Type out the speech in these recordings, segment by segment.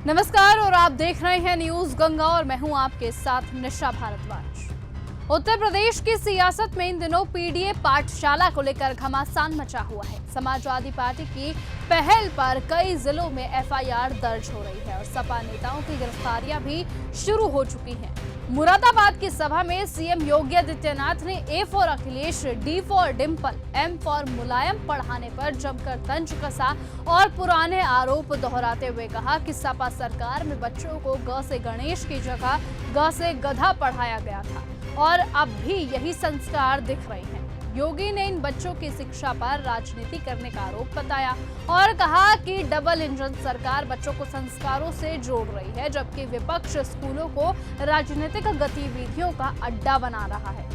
नमस्कार और आप देख रहे हैं न्यूज गंगा और मैं हूं आपके साथ निशा भारद्वाज। उत्तर प्रदेश की सियासत में इन दिनों पीडीए पाठशाला को लेकर घमासान मचा हुआ है। समाजवादी पार्टी की पहल पर कई जिलों में एफआईआर दर्ज हो रही है और सपा नेताओं की गिरफ्तारियां भी शुरू हो चुकी हैं। मुरादाबाद की सभा में सीएम योगी आदित्यनाथ ने A for Akhilesh, D for Dimple, M for Mulayam पढ़ाने पर जमकर तंज कसा और पुराने आरोप दोहराते हुए कहा कि सपा सरकार में बच्चों को ग से गणेश की जगह ग से गधा पढ़ाया गया था और अब भी यही संस्कार दिख रहे हैं। योगी ने इन बच्चों की शिक्षा पर राजनीति करने का आरोप बताया और कहा कि डबल इंजन सरकार बच्चों को संस्कारों से जोड़ रही है, जबकि विपक्ष स्कूलों को राजनीतिक गतिविधियों का अड्डा बना रहा है।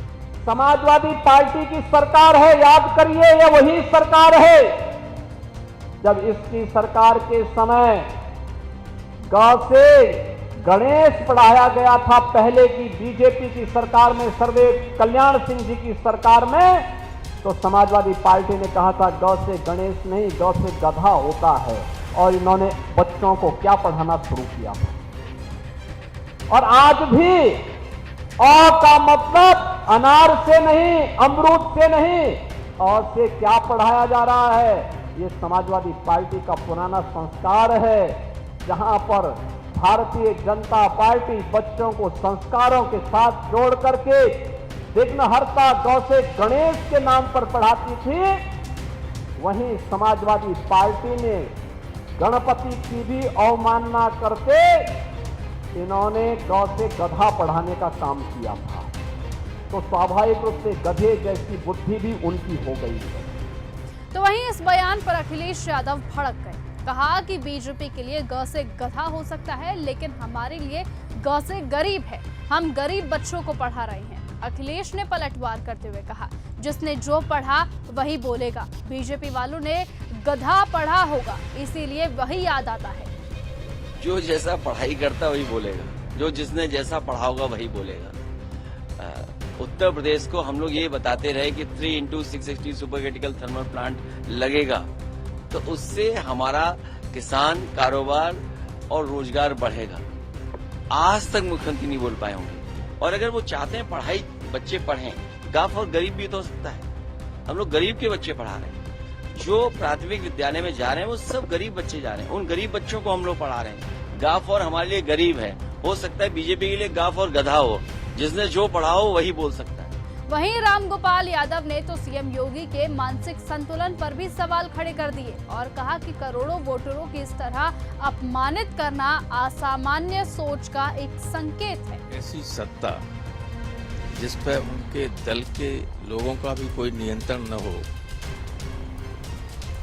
समाजवादी पार्टी की सरकार है, याद करिए, यह वही सरकार है जब इसकी सरकार के समय ग से गणेश पढ़ाया गया था। पहले की बीजेपी की सरकार में, सर्वदेव कल्याण सिंह जी की सरकार में, तो समाजवादी पार्टी ने कहा था ग से गणेश नहीं, ग से गधा होता है, और इन्होंने बच्चों को क्या पढ़ाना शुरू किया था। और आज भी अ का मतलब अनार से नहीं, अमरूद से नहीं, और से क्या पढ़ाया जा रहा है, ये समाजवादी पार्टी का पुराना संस्कार है, जहां पर भारतीय जनता पार्टी बच्चों को संस्कारों के साथ जोड़ करके विघ्नहर्ता गौ से गणेश के नाम पर पढ़ाती थी। वहीं समाजवादी पार्टी ने गणपति की भी अवमानना करके इन्होंने गौ से गधा पढ़ाने का काम किया था। तो स्वाभाविक रूप से गधे जैसी बुद्धि भी उनकी हो गई है। तो वहीं इस बयान पर अखिलेश यादव भड़क गए। कहा कि बीजेपी के लिए ग से गधा हो सकता है, लेकिन हमारे लिए ग से गरीब है। हम गरीब बच्चों को पढ़ा रहे हैं। अखिलेश ने पलटवार करते हुए कहा, जिसने जो पढ़ा वही बोलेगा। बीजेपी वालों ने गधा पढ़ा होगा, इसीलिए वही याद आता है। जो जैसा पढ़ाई करता वही बोलेगा, जो जिसने जैसा पढ़ा होगा वही बोलेगा। उत्तर प्रदेश को हम लोग ये बताते रहे कि 3x660 super critical thermal plant लगेगा, तो उससे हमारा किसान, कारोबार और रोजगार बढ़ेगा। आज तक मुख्यमंत्री नहीं बोल पाए होंगे। और अगर वो चाहते हैं पढ़ाई बच्चे पढ़ें, गांव और गरीब भी तो हो सकता है। हम लोग गरीब के बच्चे पढ़ा रहे हैं। जो प्राथमिक विद्यालय में जा रहे हैं वो सब गरीब बच्चे जा रहे हैं। उन गरीब बच्चों को हम लोग पढ़ा रहे हैं। गांव और हमारे लिए गरीब है। हो सकता है बीजेपी के लिए गांव और गधा हो, जिसने जो पढ़ा हो वही बोल सकता है। वहीं रामगोपाल यादव ने तो सीएम योगी के मानसिक संतुलन पर भी सवाल खड़े कर दिए और कहा कि करोड़ों वोटरों की इस तरह अपमानित करना असामान्य सोच का एक संकेत है। ऐसी सत्ता जिस पर उनके दल के लोगों का भी कोई नियंत्रण न हो,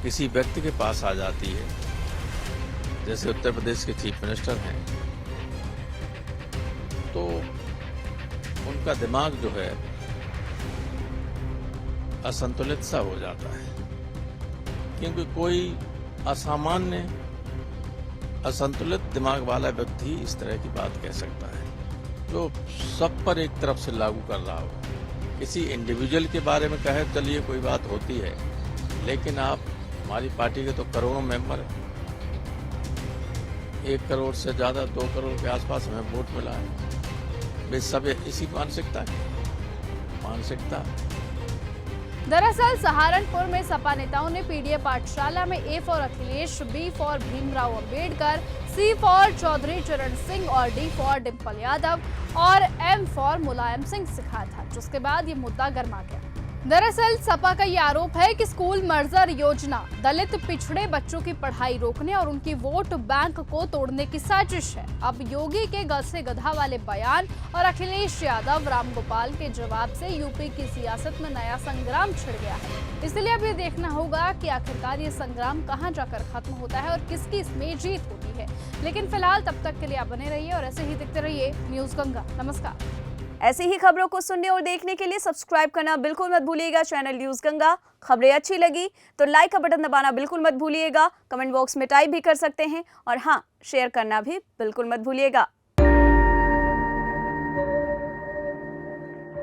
किसी व्यक्ति के पास आ जाती है, जैसे उत्तर प्रदेश के चीफ मिनिस्टर हैं, तो उनका दिमाग जो है असंतुलित सा हो जाता है। क्योंकि कोई असामान्य, असंतुलित दिमाग वाला व्यक्ति इस तरह की बात कह सकता है, जो सब पर एक तरफ से लागू कर रहा हो। किसी इंडिविजुअल के बारे में कहे चलिए कोई बात होती है, लेकिन आप हमारी पार्टी के तो करोड़ों मेंबर हैं। 1 करोड़ से ज्यादा, 2 करोड़ के आसपास हमें वोट मिला है। वे सब इसी मानसिकता दरअसल सहारनपुर में सपा नेताओं ने पीडीए पाठशाला में A for Akhilesh, B for Bhimrao Ambedkar, C for Chaudhary Charan Singh और डी फॉर डिंपल यादव और एम फॉर मुलायम सिंह सिखाया था, जिसके बाद ये मुद्दा गर्मा गया। दरअसल सपा का ये आरोप है कि स्कूल मर्जर योजना दलित पिछड़े बच्चों की पढ़ाई रोकने और उनकी वोट बैंक को तोड़ने की साजिश है। अब योगी के ग से गधा वाले बयान और अखिलेश यादव, रामगोपाल के जवाब से यूपी की सियासत में नया संग्राम छिड़ गया है। इसलिए अब ये देखना होगा कि आखिरकार ये संग्राम कहां जाकर खत्म होता है और किसकी इसमें जीत होती है। लेकिन फिलहाल तब तक के लिए आप बने रहिए और ऐसे ही देखते रहिए न्यूज गंगा। नमस्कार। ऐसी ही खबरों को सुनने और देखने के लिए सब्सक्राइब करना बिल्कुल मत भूलिएगा चैनल न्यूज गंगा। खबरें अच्छी लगी तो लाइक का बटन दबाना बिल्कुल मत भूलिएगा। कमेंट बॉक्स में टाइप भी कर सकते हैं और हाँ, शेयर करना भी बिल्कुल मत भूलिएगा।